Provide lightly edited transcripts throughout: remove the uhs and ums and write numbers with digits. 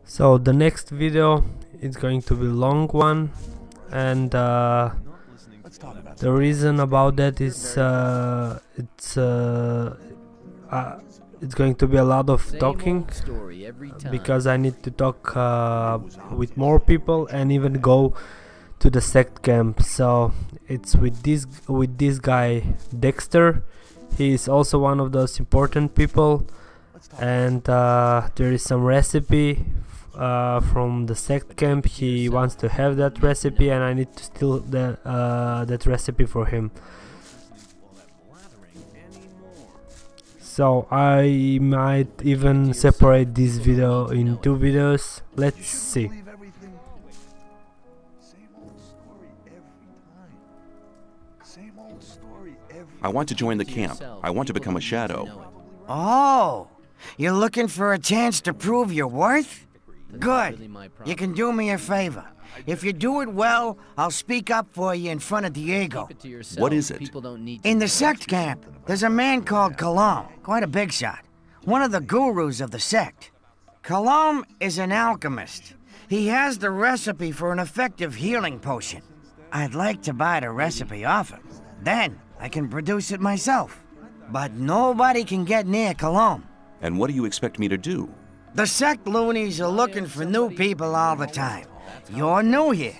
So the next video is going to be a long one, and the reason about that is it's going to be a lot of talking, because I need to talk with more people and even go to the Sect camp. So it's with this guy Dexter. He is also one of those important people, and there is some recipe from the Sect camp. He wants to have that recipe, and I need to steal that recipe for him. So I might even separate this video in 2 videos. Let's see. I want to join the camp. I want to become a shadow. Oh, you're looking for a chance to prove your worth? Good. You can do me a favor. If you do it well, I'll speak up for you in front of Diego. What is it? In the Sect camp, there's a man called Kalom, quite a big shot. One of the gurus of the Sect. Kalom is an alchemist. He has the recipe for an effective healing potion. I'd like to buy the recipe off him. Then I can produce it myself. But nobody can get near Kalom. And what do you expect me to do? The Sect loonies are looking for new people all the time. You're new here.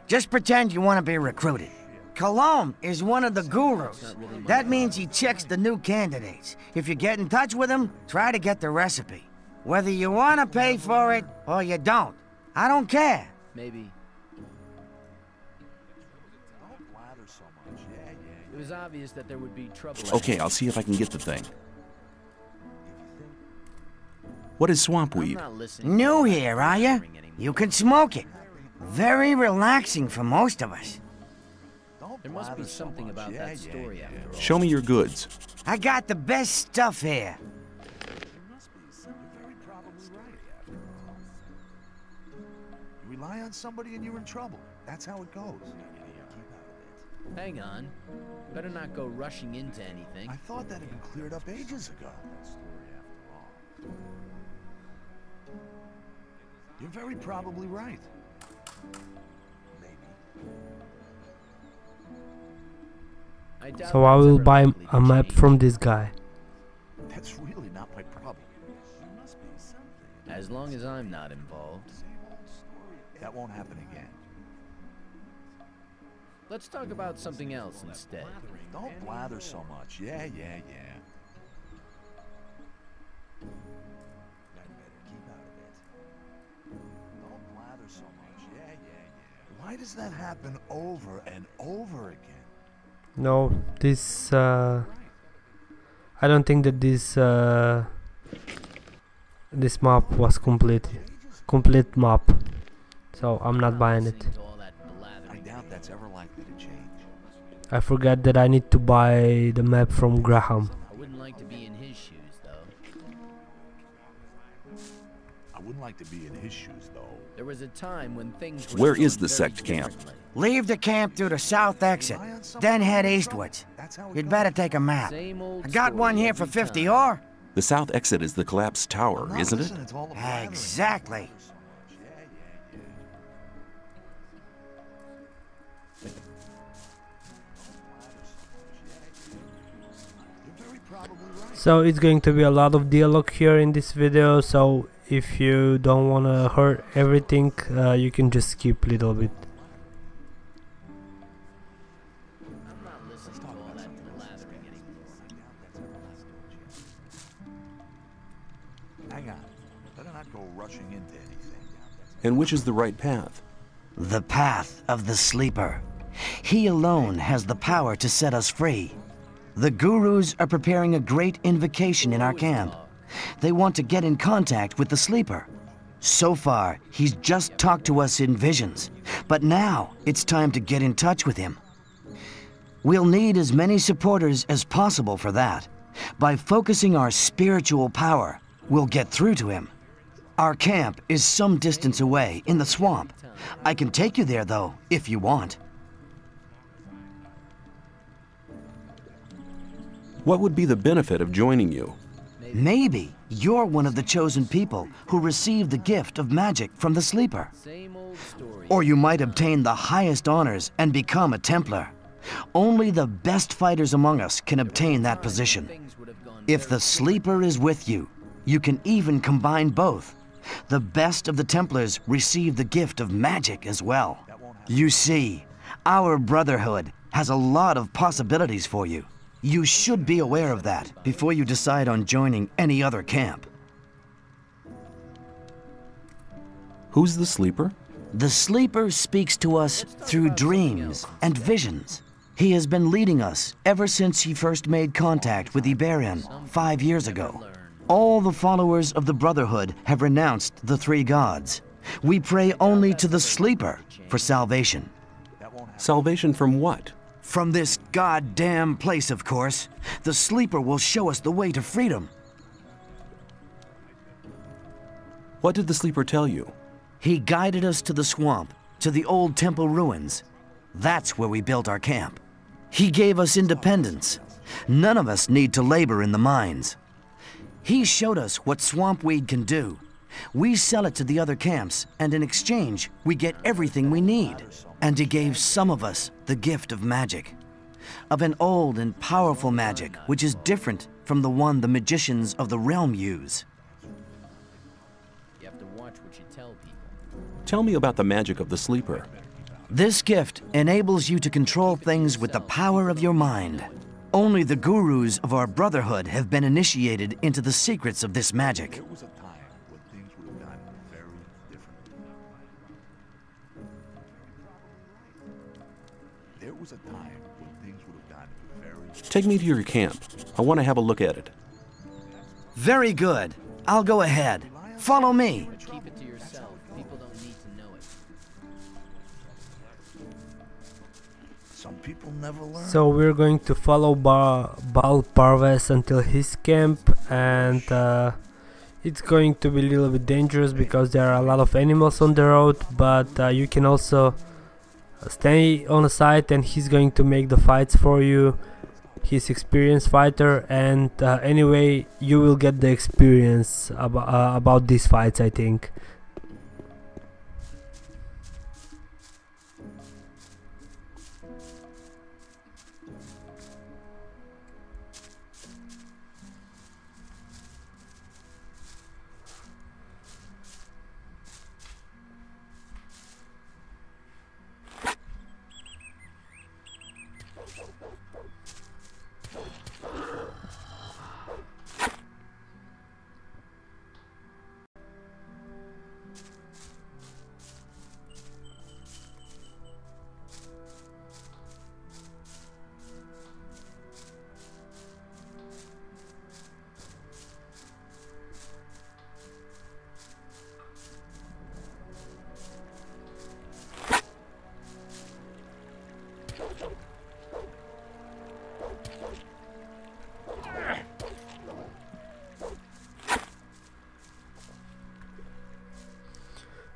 Just pretend you want to be recruited. Kalom is one of the gurus. That means he checks the new candidates. If you get in touch with him, try to get the recipe. Whether you want to pay for it or you don't, I don't care. Maybe. It was obvious that there would be trouble. Okay, I'll see if I can get the thing. What is swamp weed? New here, are you? You can smoke it. Very relaxing for most of us. There must be something about that story after all. Show me your goods. I got the best stuff here. You rely on somebody and you're in trouble. That's how it goes. Hang on. Better not go rushing into anything. I thought that had been cleared up ages ago. You're very probably right. Maybe. So I will buy a map from this guy. That's really not my problem. As long as I'm not involved. That won't happen again. Let's talk about something else instead. Don't blather so much. Yeah. Why does that happen over and over again? No, this I don't think that this map was complete map, so I'm not buying it. I doubt that's ever likely to change. I forgot that I need to buy the map from Graham. I wouldn't like to be in his shoes, though. I wouldn't like to be in his shoes, though. There was a time when things were Where is the Sect camp? Leave the camp through the south exit, then head eastwards. You'd better take a map. I got one here for 50 ore. The south exit is the collapsed tower, isn't it? Exactly. So it's going to be a lot of dialogue here in this video, so if you don't want to hear everything, you can just skip a little bit. Hang on. Better not go rushing into anything. And which is the right path? The path of the sleeper. He alone has the power to set us free. The gurus are preparing a great invocation in our camp. They want to get in contact with the sleeper. So far, he's just talked to us in visions, but now it's time to get in touch with him. We'll need as many supporters as possible for that. By focusing our spiritual power, we'll get through to him. Our camp is some distance away in the swamp. I can take you there, though, if you want. What would be the benefit of joining you? Maybe You're one of the chosen people who received the gift of magic from the sleeper. Same old story. Or you might obtain the highest honors and become a Templar. Only the best fighters among us can obtain that position. Things would have gone If the sleeper is with you, you can even combine both. The best of the Templars receive the gift of magic as well. You see, our Brotherhood has a lot of possibilities for you. You should be aware of that before you decide on joining any other camp. Who's the sleeper? The sleeper speaks to us through dreams and visions. He has been leading us ever since he first made contact with Iberian 5 years ago. All the followers of the Brotherhood have renounced the three gods. We pray only to the sleeper for salvation. Salvation from what? From this goddamn place, of course. The sleeper will show us the way to freedom. What did the sleeper tell you? He guided us to the swamp, to the old temple ruins. That's where we built our camp. He gave us independence. None of us need to labor in the mines. He showed us what swamp weed can do. We sell it to the other camps, and in exchange, we get everything we need. And he gave some of us the gift of magic. Of an old and powerful magic, which is different from the one the magicians of the realm use. You have to watch what you tell people. Tell me about the magic of the sleeper. This gift enables you to control things with the power of your mind. Only the gurus of our Brotherhood have been initiated into the secrets of this magic. There was a time when things would have gone very differently. There was a time when things would have gone very Take me to your camp. I want to have a look at it. Very good. I'll go ahead. Follow me. Keep it to yourself. People don't need to know it. Some people never learn. So we're going to follow Baal Parves until his camp, and it's going to be a little bit dangerous because there are a lot of animals on the road, but you can also stay on the side and he's going to make the fights for you. He's experienced fighter, and anyway you will get the experience about these fights, I think.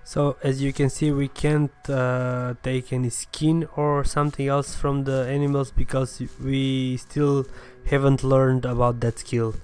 So as you can see, we can't take any skin or something else from the animals because we still haven't learned about that skill.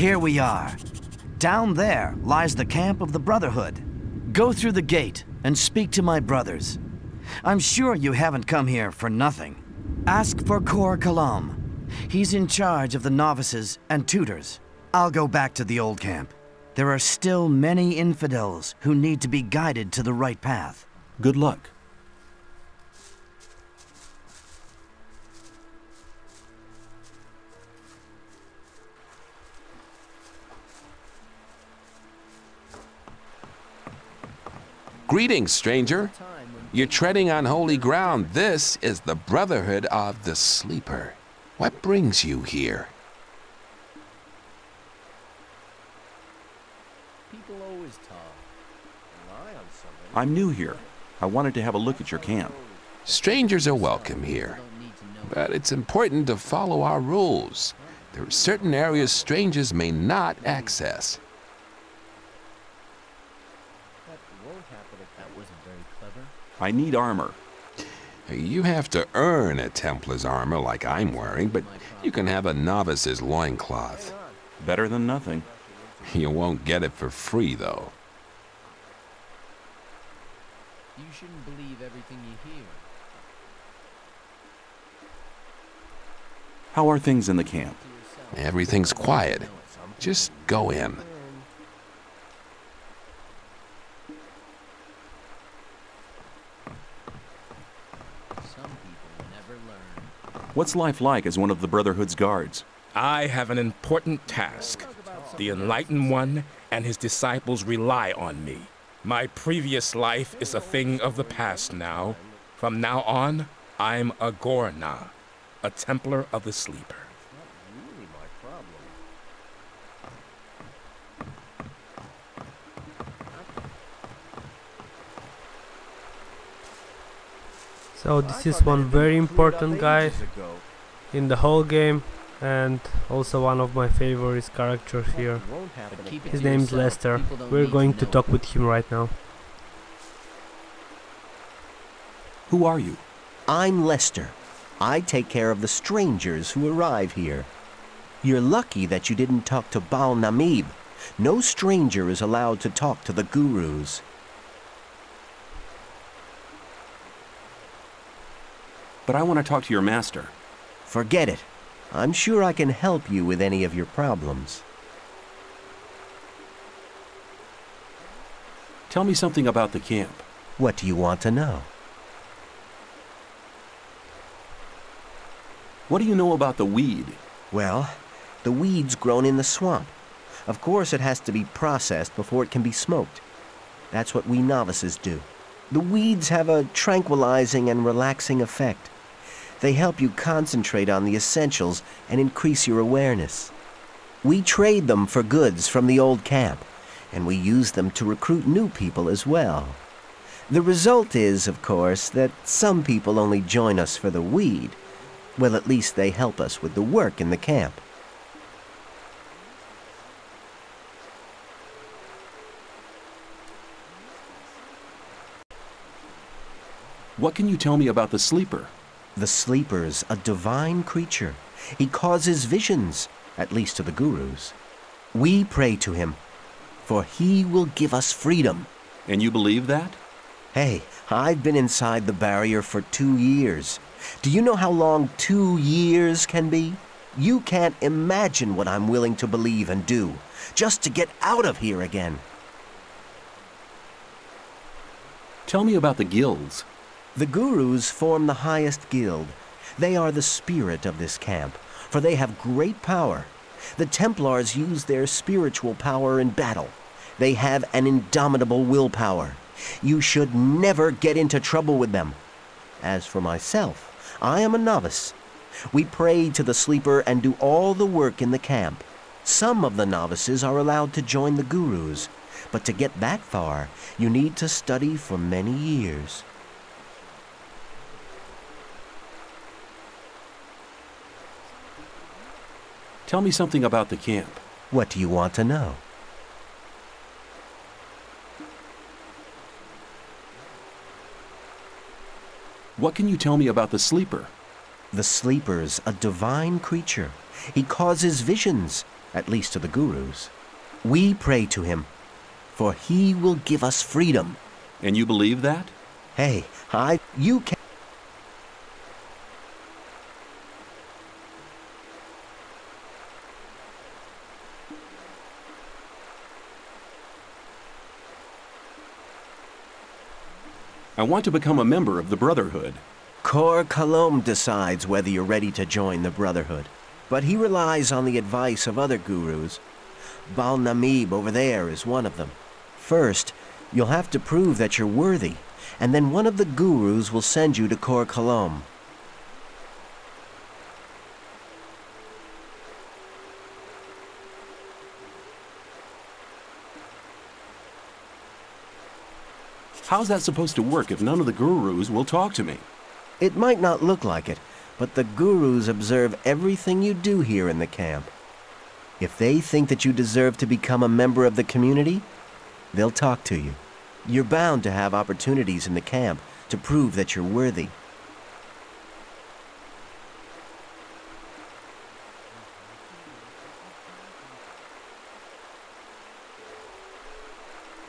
Here we are. Down there lies the camp of the Brotherhood. Go through the gate and speak to my brothers. I'm sure you haven't come here for nothing. Ask for Kor Kalom. He's in charge of the novices and tutors. I'll go back to the old camp. There are still many infidels who need to be guided to the right path. Good luck. Greetings, stranger. You're treading on holy ground. This is the Brotherhood of the Sleeper. What brings you here? People always talk. Rely on somebody. I'm new here. I wanted to have a look at your camp. Strangers are welcome here, but it's important to follow our rules. There are certain areas strangers may not access. That wasn't very clever. I need armor. You have to earn a Templar's armor like I'm wearing, but you can have a novice's loincloth. Better than nothing. You won't get it for free, though. You shouldn't believe everything you hear. How are things in the camp? Everything's quiet. Just go in. Some people never learn. What's life like as one of the Brotherhood's guards? I have an important task. The Enlightened One and his disciples rely on me. My previous life is a thing of the past now. From now on, I'm a Gorna, a Templar of the Sleeper. So this is one very important guy in the whole game, and also one of my favorite characters here. His name's Lester. We're going to talk with him right now. Who are you? I'm Lester. I take care of the strangers who arrive here. You're lucky that you didn't talk to Baal Namib. No stranger is allowed to talk to the gurus. But I want to talk to your master. Forget it. I'm sure I can help you with any of your problems. Tell me something about the camp. What do you want to know? What do you know about the weed? Well, the weed's grown in the swamp. Of course, it has to be processed before it can be smoked. That's what we novices do. The weeds have a tranquilizing and relaxing effect. They help you concentrate on the essentials and increase your awareness. We trade them for goods from the old camp, and we use them to recruit new people as well. The result is, of course, that some people only join us for the weed. Well, at least they help us with the work in the camp. What can you tell me about the Sleeper? The Sleeper's a divine creature. He causes visions, at least to the gurus. We pray to him, for he will give us freedom. And you believe that? Hey, I've been inside the barrier for 2 years. Do you know how long 2 years can be? You can't imagine what I'm willing to believe and do, just to get out of here again. Tell me about the guilds. The gurus form the highest guild. They are the spirit of this camp, for they have great power. The Templars use their spiritual power in battle. They have an indomitable willpower. You should never get into trouble with them. As for myself, I am a novice. We pray to the Sleeper and do all the work in the camp. Some of the novices are allowed to join the gurus, but to get that far, you need to study for many years. Tell me something about the camp. What do you want to know? What can you tell me about the Sleeper? The Sleeper's a divine creature. He causes visions, at least to the gurus. We pray to him, for he will give us freedom. And you believe that? Hey, you can... I want to become a member of the Brotherhood. Kor Kalom decides whether you're ready to join the Brotherhood, but he relies on the advice of other gurus. Bal Namib over there is one of them. First, you'll have to prove that you're worthy, and then one of the gurus will send you to Kor Kalom. How's that supposed to work if none of the gurus will talk to me? It might not look like it, but the gurus observe everything you do here in the camp. If they think that you deserve to become a member of the community, they'll talk to you. You're bound to have opportunities in the camp to prove that you're worthy.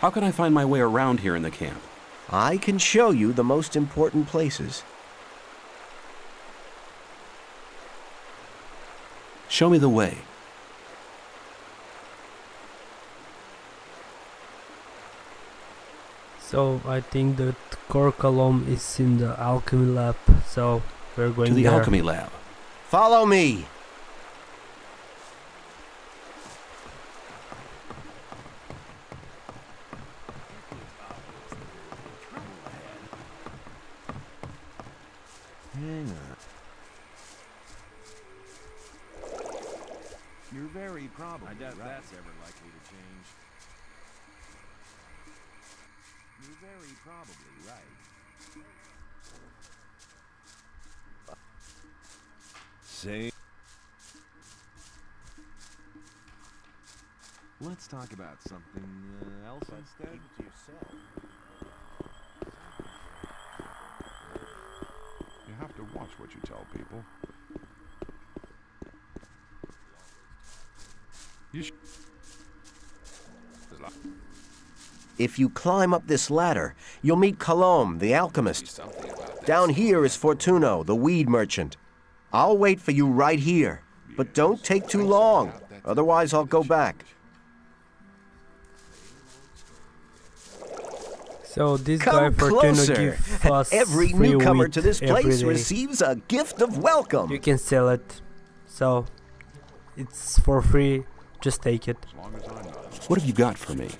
How can I find my way around here in the camp? I can show you the most important places. Show me the way. So I think that Kor Kalom is in the Alchemy Lab, so we're going To the there. Alchemy Lab. Follow me! Hang on. You're very probably I doubt that's ever likely to change. You're very probably right. Say. Let's talk about something else instead. You have to watch what you tell people. If you climb up this ladder, you'll meet Kalom, the alchemist. Down here is Fortuno, the weed merchant. I'll wait for you right here, but don't take too long, otherwise I'll go back. So this Come guy Fortuno closer. gives us Every free newcomer weed to this every place day. receives a gift of welcome. You can sell it, so it's for free. Just take it. What have you got for me?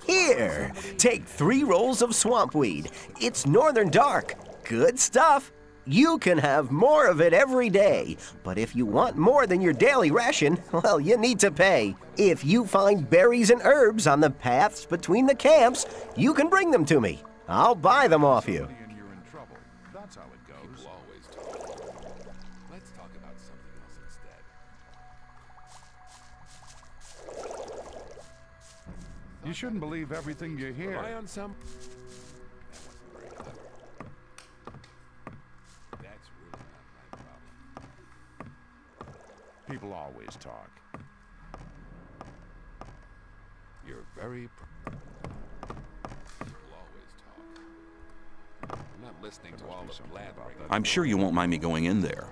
Here, take 3 rolls of swampweed. It's northern dark. Good stuff. You can have more of it every day, but if you want more than your daily ration, well, you need to pay. If you find berries and herbs on the paths between the camps, you can bring them to me. I'll buy them off you. And you're in trouble. That's how it goes. People always talk. Let's talk about something else instead. You shouldn't believe everything you hear. Rely on some. People always talk. You're very. People always talk. I'm not listening to all the blabbering. I'm sure you won't mind me going in there.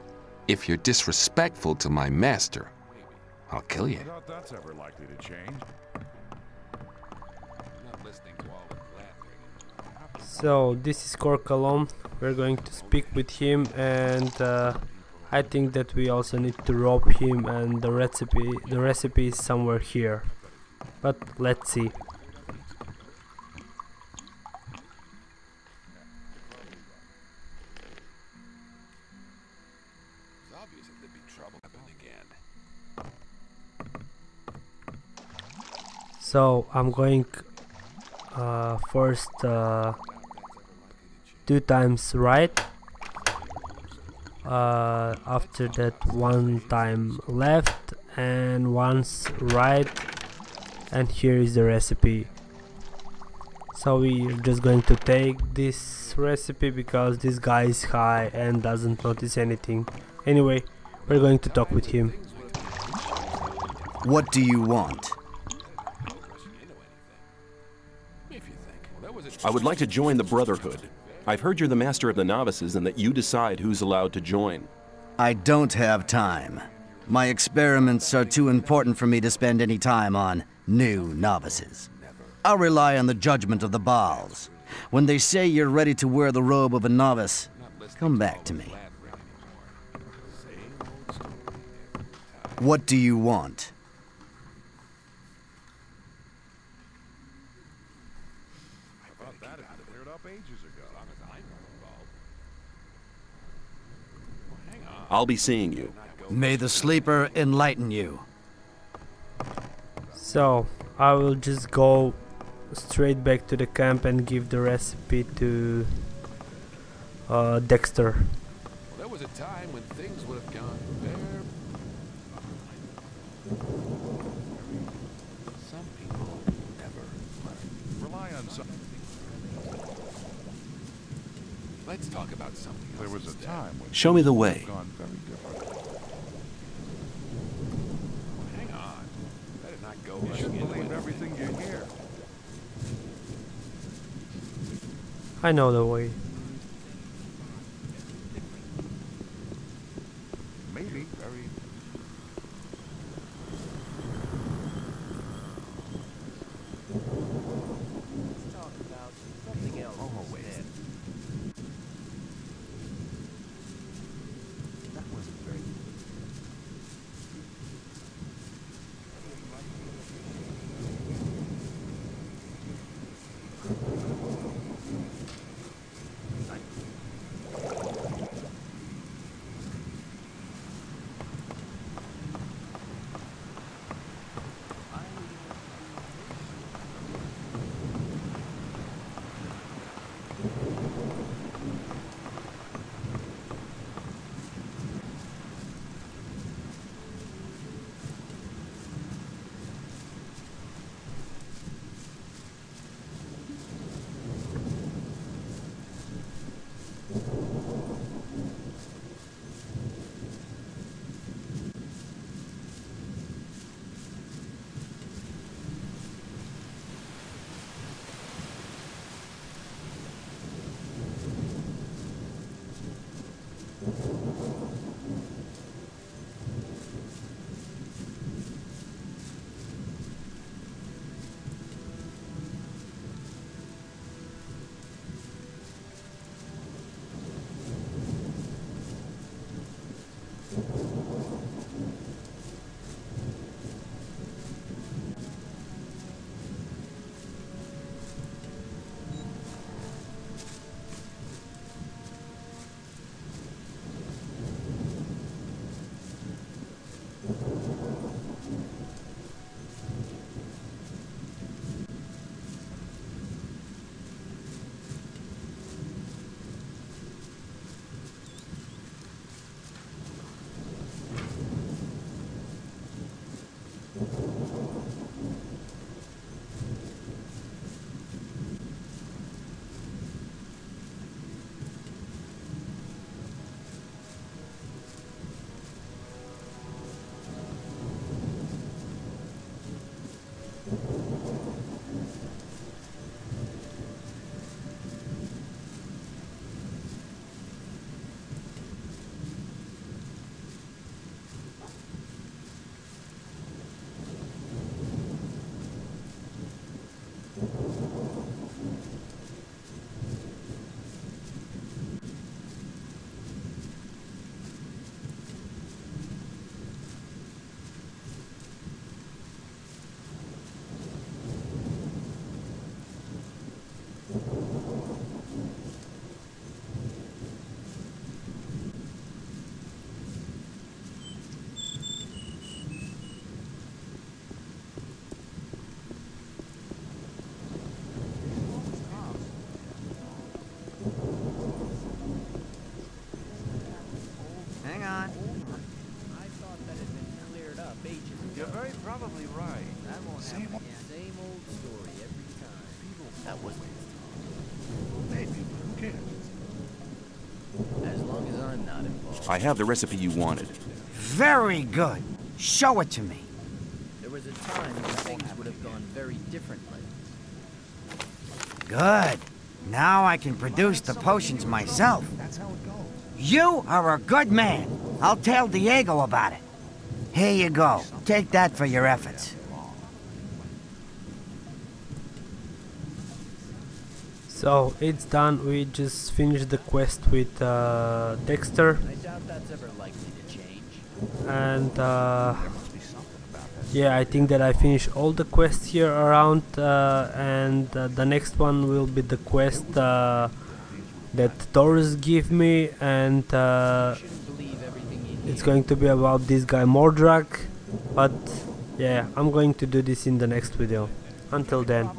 If you're disrespectful to my master, I'll kill you. I doubt that's ever likely to change. I'm not listening to all the blabbering. So this is Kor Kalom. We're going to speak with him, and I think that we also need to rob him, and the recipe is somewhere here. But let's see. It's obvious that there'd be trouble happening again. So I'm going first 2 times right, after that 1 time left and once right, and here is the recipe. So we're just going to take this recipe because this guy is high and doesn't notice anything. Anyway, we're going to talk with him. What do you want? I would like to join the Brotherhood. I've heard you're the master of the novices and that you decide who's allowed to join. I don't have time. My experiments are too important for me to spend any time on new novices. I'll rely on the judgment of the Baals. When they say you're ready to wear the robe of a novice, come back to me. What do you want? I'll be seeing you. May the sleeper enlighten you. So I will just go straight back to the camp and give the recipe to Dexter. Well, there was a time when things would have gone very... Some people never learn. Rely on something. Let's talk about something else. There was a time when Show me the way. things gone very different. Hang on. Better not go You rushing shouldn't into believe anything. everything you hear. I know the way. Maybe very. Let's talk about something else. Instead. That wasn't very good. You're very probably right. That won't Same happen again. Same old story every time. That was Maybe, but who cares? as long as I'm not involved. I have the recipe you wanted. Very good. Show it to me. was a time when things would have gone very differently. Good. Now I can produce the potions myself. You are a good man. I'll tell Diego about it. Here you go. Take that for your efforts. So it's done. We just finished the quest with Dexter, I doubt that's ever likely to change. and yeah, I think that I finished all the quests here around, and the next one will be the quest that Taurus give me, and it's going to be about this guy Mordrak. But yeah, I'm going to do this in the next video. Until then.